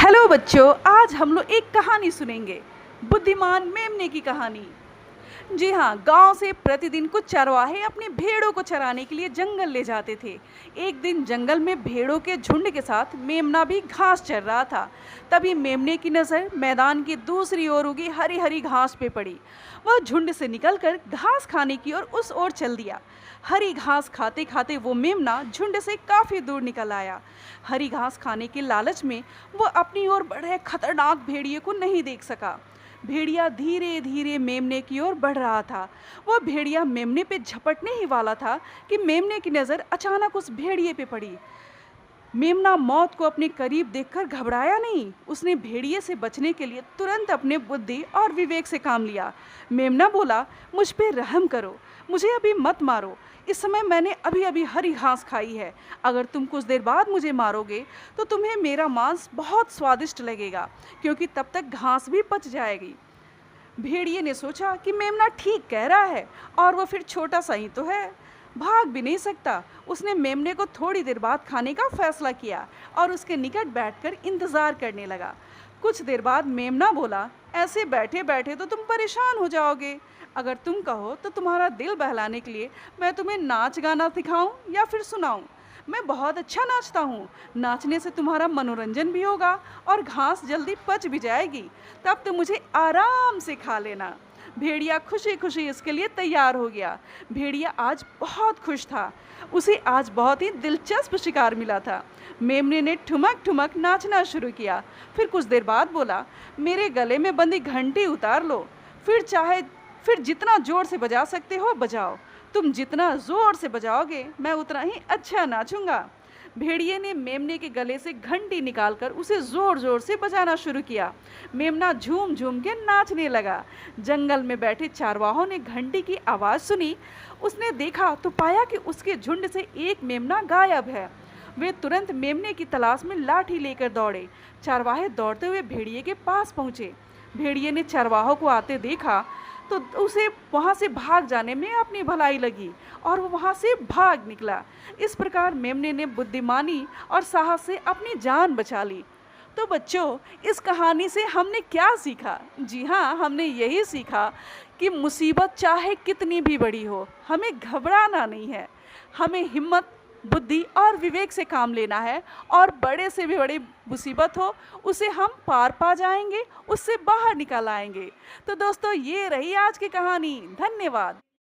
Hello बच्चों, आज हम लोग एक कहानी सुनेंगे। बुद्धिमान मेमने की कहानी। जी हाँ, गांव से प्रतिदिन कुछ चरवाहे अपनी भेड़ों को चराने के लिए जंगल ले जाते थे। एक दिन जंगल में भेड़ों के झुंड के साथ मेमना भी घास चर रहा था। तभी मेमने की नज़र मैदान की दूसरी ओर उगी हरी हरी घास पे पड़ी। वह झुंड से निकलकर घास खाने की ओर उस ओर चल दिया। हरी घास खाते खाते वो मेमना झुंड से काफ़ी दूर निकल आया। हरी घास खाने के लालच में वो अपनी ओर बढ़े खतरनाक भेड़िए को नहीं देख सका। भेड़िया धीरे धीरे मेमने की ओर बढ़ रहा था। वह भेड़िया मेमने पे झपटने ही वाला था कि मेमने की नज़र अचानक उस भेड़िए पे पड़ी। मेमना मौत को अपने करीब देखकर घबराया नहीं। उसने भेड़िए से बचने के लिए तुरंत अपने बुद्धि और विवेक से काम लिया। मेमना बोला, मुझ पे रहम करो, मुझे अभी मत मारो। इस समय मैंने अभी अभी हरी घास खाई है। अगर तुम कुछ देर बाद मुझे मारोगे तो तुम्हें मेरा मांस बहुत स्वादिष्ट लगेगा, क्योंकि तब तक घास भी पच जाएगी। भेड़िए ने सोचा कि मेमना ठीक कह रहा है और वो फिर छोटा सा ही तो है, भाग भी नहीं सकता। उसने मेमने को थोड़ी देर बाद खाने का फैसला किया और उसके निकट बैठकर इंतज़ार करने लगा। कुछ देर बाद मेमना बोला, ऐसे बैठे बैठे तो तुम परेशान हो जाओगे। अगर तुम कहो तो तुम्हारा दिल बहलाने के लिए मैं तुम्हें नाच गाना सिखाऊं या फिर सुनाऊं। मैं बहुत अच्छा नाचता हूँ। नाचने से तुम्हारा मनोरंजन भी होगा और घास जल्दी पच भी जाएगी। तब तो मुझे आराम से खा लेना। भेड़िया खुशी खुशी इसके लिए तैयार हो गया। भेड़िया आज बहुत खुश था। उसे आज बहुत ही दिलचस्प शिकार मिला था। मेमने ने ठुमक ठुमक नाचना शुरू किया। फिर कुछ देर बाद बोला, मेरे गले में बंधी घंटी उतार लो। फिर जितना जोर से बजा सकते हो बजाओ। तुम जितना जोर से बजाओगे मैं उतना ही अच्छा नाचूंगा। भेड़िए ने मेमने के गले से घंटी निकालकर उसे जोर जोर से बजाना शुरू किया। मेमना झूम झूम के नाचने लगा। जंगल में बैठे चारवाहों ने घंटी की आवाज़ सुनी। उसने देखा तो पाया कि उसके झुंड से एक मेमना गायब है। वे तुरंत मेमने की तलाश में लाठी लेकर दौड़े। चारवाहे दौड़ते हुए भेड़िए के पास पहुँचे। भेड़िए ने चारवाहों को आते देखा तो उसे वहाँ से भाग जाने में अपनी भलाई लगी और वो वहाँ से भाग निकला। इस प्रकार मेमने ने बुद्धिमानी और साहस से अपनी जान बचा ली। तो बच्चों, इस कहानी से हमने क्या सीखा? जी हाँ, हमने यही सीखा कि मुसीबत चाहे कितनी भी बड़ी हो, हमें घबराना नहीं है। हमें हिम्मत, बुद्धि और विवेक से काम लेना है और बड़े से भी बड़ी मुसीबत हो उसे हम पार पा जाएंगे, उससे बाहर निकल आएंगे। तो दोस्तों, ये रही आज की कहानी। धन्यवाद।